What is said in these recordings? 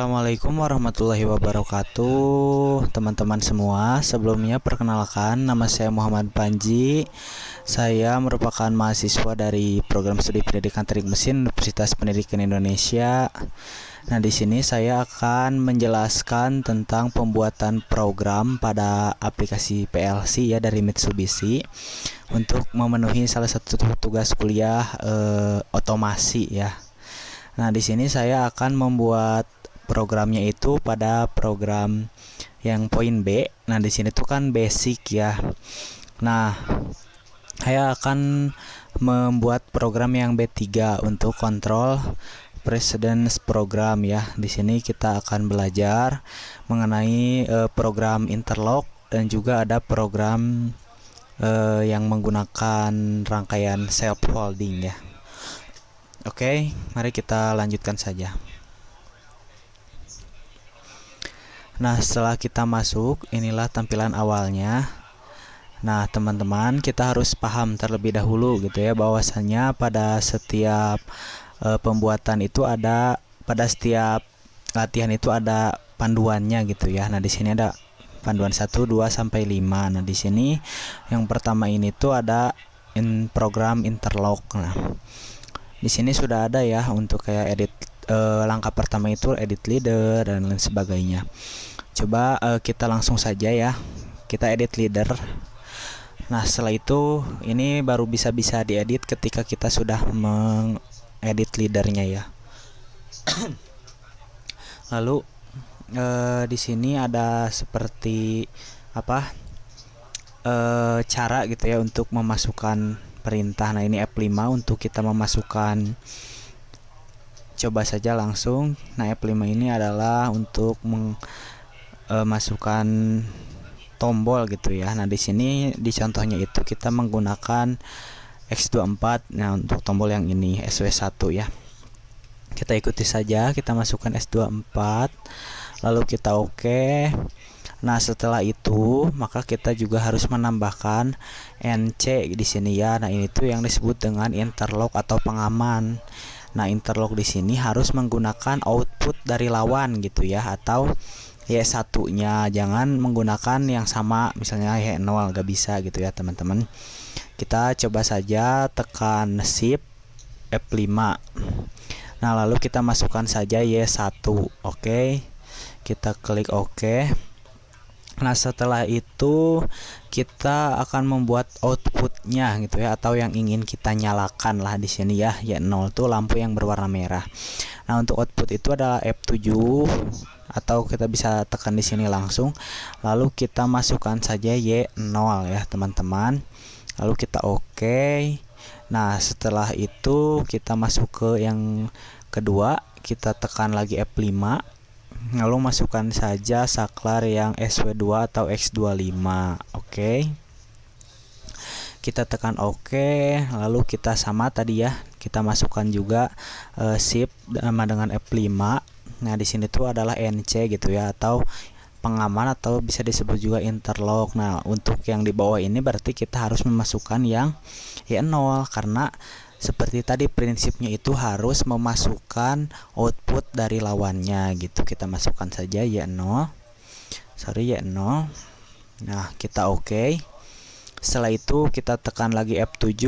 Assalamualaikum warahmatullahi wabarakatuh, teman-teman semua. Sebelumnya perkenalkan, nama saya Muhammad Panji. Saya merupakan mahasiswa dari program studi pendidikan teknik mesin Universitas Pendidikan Indonesia. Nah, di sini saya akan menjelaskan tentang pembuatan program pada aplikasi PLC ya dari Mitsubishi untuk memenuhi salah satu tugas kuliah otomasi ya. Nah, di sini saya akan membuat programnya itu pada program yang poin B. Nah, di sini tuh kan basic ya. Nah, saya akan membuat program yang B3 untuk kontrol precedence program ya. Di sini kita akan belajar mengenai program interlock dan juga ada program yang menggunakan rangkaian self holding ya. Oke, mari kita lanjutkan saja. Nah, setelah kita masuk, inilah tampilan awalnya. Nah, teman-teman, kita harus paham terlebih dahulu gitu ya, bahwasannya pada setiap pembuatan itu pada setiap latihan itu ada panduannya gitu ya. Nah, di sini ada panduan 1, 2 sampai 5. Nah, di sini yang pertama ini tuh ada program interlock. Nah, di sini sudah ada ya untuk kayak edit langkah pertama itu edit leader dan lain sebagainya. Coba kita langsung saja ya, kita edit leader. Nah, setelah itu ini baru bisa diedit ketika kita sudah mengedit leadernya ya. Lalu di sini ada seperti apa cara gitu ya untuk memasukkan perintah. Nah, ini F5 untuk kita memasukkan. Coba saja langsung. Nah, F5 ini adalah untuk masukkan tombol gitu ya. Nah, di sini di contohnya itu kita menggunakan X24. Nah, untuk tombol yang ini SW1 ya. Kita ikuti saja, kita masukkan S24, lalu kita oke. Nah, setelah itu maka kita juga harus menambahkan NC di sini ya. Nah, ini tuh yang disebut dengan interlock atau pengaman. Nah, interlock di sini harus menggunakan output dari lawan gitu ya, atau Y1-nya, jangan menggunakan yang sama, misalnya Y0 gak bisa gitu ya teman-teman. Kita coba saja tekan Shift F5. Nah, lalu kita masukkan saja Y1. Oke. Kita klik OK. Nah, setelah itu kita akan membuat outputnya gitu ya, atau yang ingin kita nyalakan lah di sini ya. Y0 itu lampu yang berwarna merah. Nah, untuk output itu adalah F7 atau kita bisa tekan di sini langsung. Lalu kita masukkan saja Y0 ya, teman-teman. Lalu kita oke. Nah, setelah itu kita masuk ke yang kedua, kita tekan lagi F5. Lalu masukkan saja saklar yang SW2 atau X25. Oke. Kita tekan OK, lalu kita sama tadi ya, kita masukkan juga Shift sama dengan F5. Nah, di sini tuh adalah NC gitu ya, atau pengaman atau bisa disebut juga interlock. Nah, untuk yang di bawah ini berarti kita harus memasukkan yang Y0 karena seperti tadi prinsipnya itu harus memasukkan output dari lawannya gitu. Kita masukkan saja Y0. Y0. Nah, kita oke. Setelah itu kita tekan lagi F7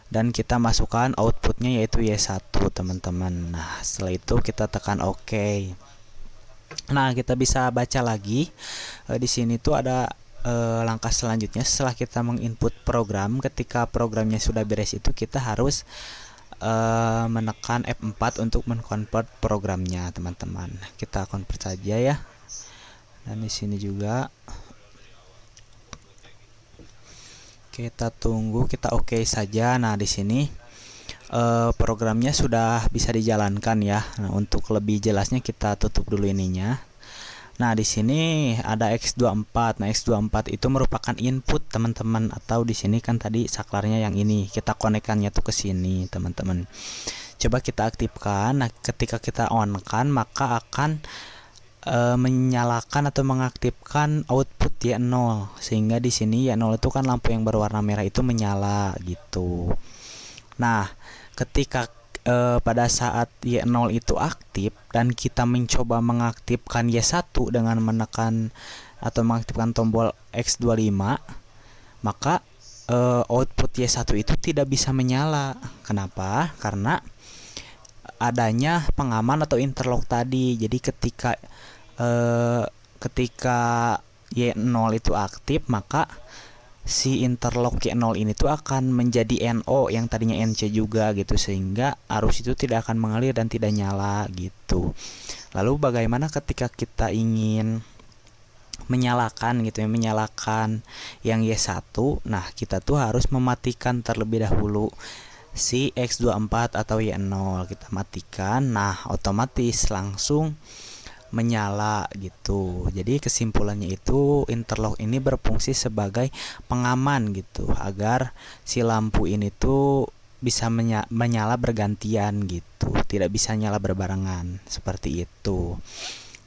dan kita masukkan outputnya yaitu Y1 teman-teman. Nah, setelah itu kita tekan OK. Nah, kita bisa baca lagi di sini tuh ada langkah selanjutnya setelah kita menginput program. Ketika programnya sudah beres itu kita harus menekan F4 untuk mengkonvert programnya teman-teman. Kita convert saja ya. Dan di sini juga kita tunggu, kita oke saja. Nah, di sini programnya sudah bisa dijalankan ya. Nah, untuk lebih jelasnya kita tutup dulu ininya. Nah, di sini ada X24. Nah, X24 itu merupakan input teman-teman, atau di sini kan tadi saklarnya yang ini. Kita konekkannya tuh ke sini, teman-teman. Coba kita aktifkan. Nah, ketika kita on kan, maka akan menyalakan atau mengaktifkan output Y0, sehingga di sini Y0 itu kan lampu yang berwarna merah itu menyala gitu. Nah, ketika pada saat Y0 itu aktif dan kita mencoba mengaktifkan Y1 dengan menekan atau mengaktifkan tombol X25, maka output Y1 itu tidak bisa menyala. Kenapa? Karena adanya pengaman atau interlock tadi. Jadi ketika Y0 itu aktif, maka si interlock Y0 ini tuh akan menjadi NO yang tadinya NC juga gitu, sehingga arus itu tidak akan mengalir dan tidak nyala gitu. Lalu bagaimana ketika kita ingin menyalakan gitu ya, menyalakan yang Y1? Nah, kita tuh harus mematikan terlebih dahulu si X24 atau Y0, kita matikan. Nah, otomatis langsung menyala gitu. Jadi kesimpulannya itu interlock ini berfungsi sebagai pengaman gitu, agar si lampu ini tuh bisa menyala bergantian gitu, tidak bisa nyala berbarengan seperti itu.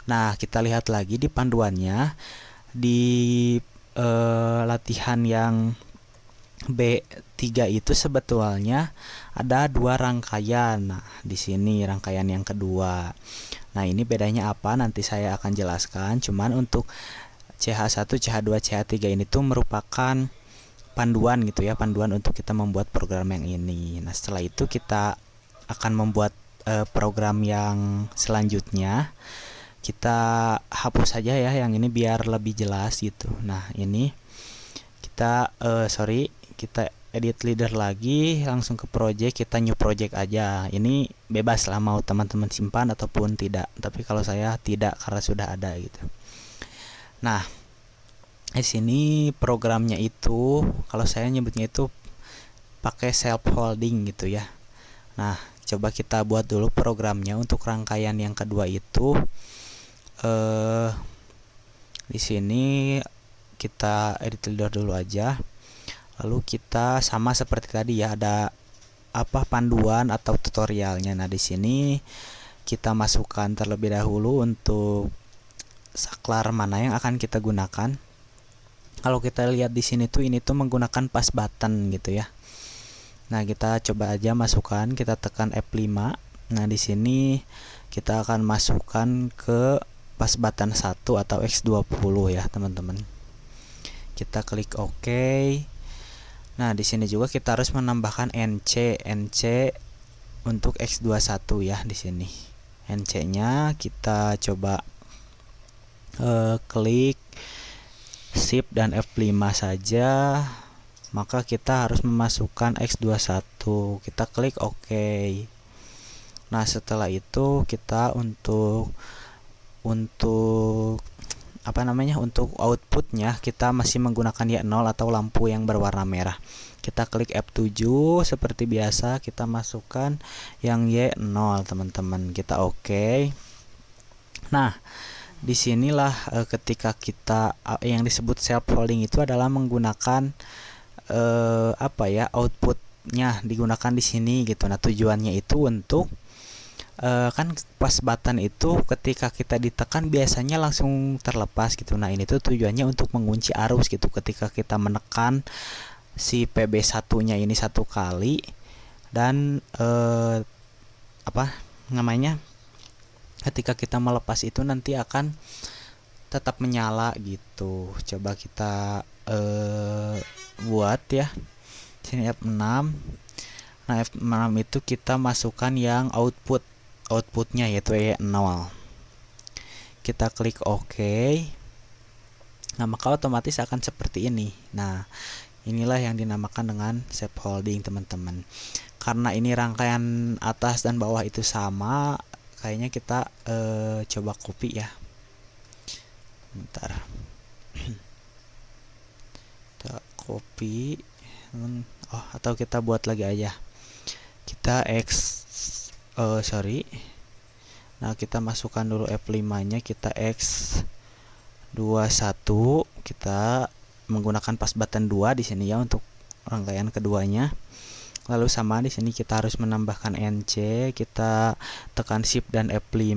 Nah, kita lihat lagi di panduannya di latihan yang B3 itu sebetulnya ada 2 rangkaian. Nah, di sini rangkaian yang kedua. Nah, ini bedanya apa? Nanti saya akan jelaskan. Cuman untuk CH1, CH2, CH3 ini tuh merupakan panduan gitu ya, panduan untuk kita membuat program yang ini. Nah, setelah itu kita akan membuat program yang selanjutnya. Kita hapus saja ya yang ini biar lebih jelas gitu. Nah, ini kita kita edit leader lagi, langsung ke project, kita new project aja. Ini bebas lah mau teman-teman simpan ataupun tidak, tapi kalau saya tidak karena sudah ada gitu. Nah, di sini programnya itu kalau saya nyebutnya itu pakai self holding gitu ya. Nah, coba kita buat dulu programnya untuk rangkaian yang kedua itu. Di sini kita edit leader dulu aja. Lalu kita sama seperti tadi ya, ada panduan atau tutorialnya. Nah, di sini kita masukkan terlebih dahulu untuk saklar mana yang akan kita gunakan. Kalau kita lihat di sini tuh ini tuh menggunakan pass button gitu ya. Nah, kita coba aja masukkan, kita tekan F5. Nah, di sini kita akan masukkan ke pass button 1 atau X20 ya, teman-teman. Kita klik OK. Nah, di sini juga kita harus menambahkan NC untuk X21 ya di sini. NC-nya kita coba klik Shift dan F5 saja. Maka kita harus memasukkan X21. Kita klik OK. Nah, setelah itu kita untuk untuk outputnya kita masih menggunakan Y0 atau lampu yang berwarna merah. Kita klik F7 seperti biasa, kita masukkan yang Y0 teman-teman, kita OK. Nah, disinilah ketika kita yang disebut self holding itu adalah menggunakan outputnya digunakan di sini gitu. Nah, tujuannya itu untuk kan pas button itu ketika kita ditekan biasanya langsung terlepas gitu. Nah, ini tuh tujuannya untuk mengunci arus gitu. Ketika kita menekan si PB1 nya ini 1 kali dan ketika kita melepas itu nanti akan tetap menyala gitu. Coba kita buat ya. Sini F6. Nah, F6 itu kita masukkan yang outputnya yaitu Y0. Kita klik OK. Nah, maka otomatis akan seperti ini. Nah, inilah yang dinamakan dengan self holding teman-teman. Karena ini rangkaian atas dan bawah itu sama, kayaknya kita coba copy ya. Bentar. Kita copy. Atau kita buat lagi aja. Kita Nah, kita masukkan dulu F5 nya, kita X21, kita menggunakan pass button 2 di sini ya untuk rangkaian keduanya. Lalu sama di sini kita harus menambahkan NC, kita tekan Shift dan F5.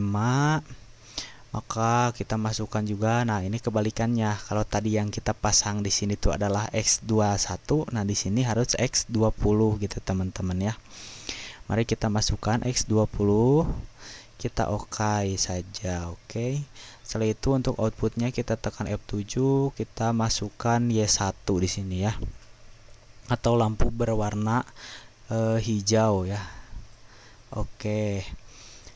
Maka kita masukkan juga. Nah, ini kebalikannya. Kalau tadi yang kita pasang di sini tuh adalah X21, nah di sini harus X20 gitu teman-teman ya. Mari kita masukkan X20, kita OK saja. Oke. Setelah itu untuk outputnya kita tekan F7, kita masukkan Y1 di sini ya, atau lampu berwarna hijau ya. Oke.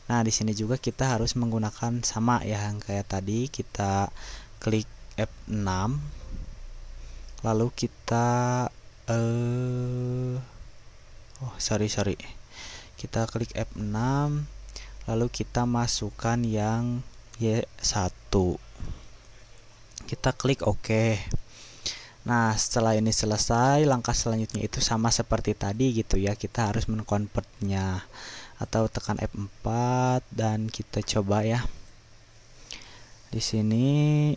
Nah, di sini juga kita harus menggunakan sama ya yang kayak tadi, kita klik F6, lalu kita kita klik F6, lalu kita masukkan yang Y1, kita klik OK. Nah, setelah ini selesai, langkah selanjutnya itu sama seperti tadi gitu ya, kita harus menconvertnya, atau tekan F4 dan kita coba ya. Di sini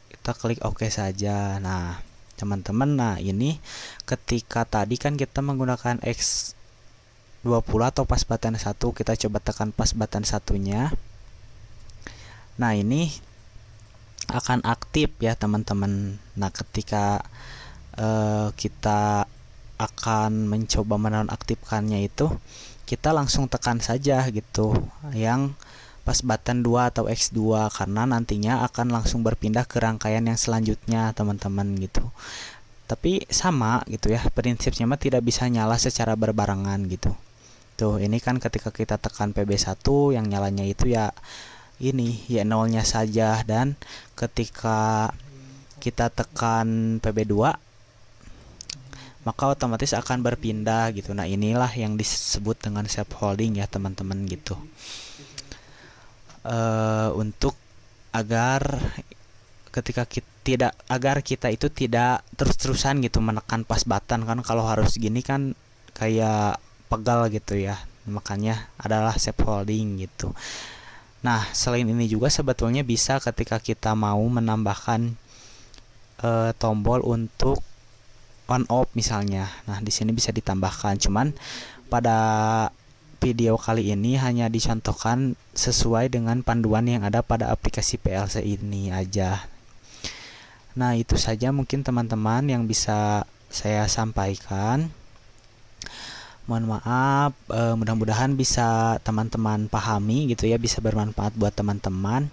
kita klik OK saja. Nah, teman-teman, nah ini ketika tadi kan kita menggunakan X20 atau pas button 1, kita coba tekan pas button satunya. Nah, ini akan aktif ya teman-teman. Nah, ketika kita akan mencoba menonaktifkannya itu, kita langsung tekan saja gitu yang pas button 2 atau X2, karena nantinya akan langsung berpindah ke rangkaian yang selanjutnya teman-teman gitu. Tapi sama gitu ya, prinsipnya mah tidak bisa nyala secara berbarengan gitu. Tuh, ini kan ketika kita tekan PB1 yang nyalanya itu ya ini ya nolnya saja, dan ketika kita tekan PB2 maka otomatis akan berpindah gitu. Nah, inilah yang disebut dengan safe holding ya teman-teman gitu. Untuk agar ketika kita itu tidak terus-terusan gitu menekan pas button, kan kalau harus gini kan kayak pegal gitu ya, makanya adalah safe holding gitu. Nah, selain ini juga sebetulnya bisa ketika kita mau menambahkan tombol untuk on off misalnya. Nah, di sini bisa ditambahkan. Cuman pada video kali ini hanya dicontohkan sesuai dengan panduan yang ada pada aplikasi PLC ini aja. Nah, itu saja mungkin teman-teman yang bisa saya sampaikan. Mohon maaf, mudah-mudahan bisa teman-teman pahami gitu ya, bisa bermanfaat buat teman-teman.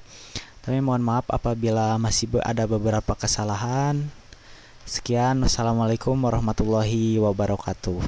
Tapi mohon maaf apabila masih ada beberapa kesalahan. Sekian, wassalamualaikum warahmatullahi wabarakatuh.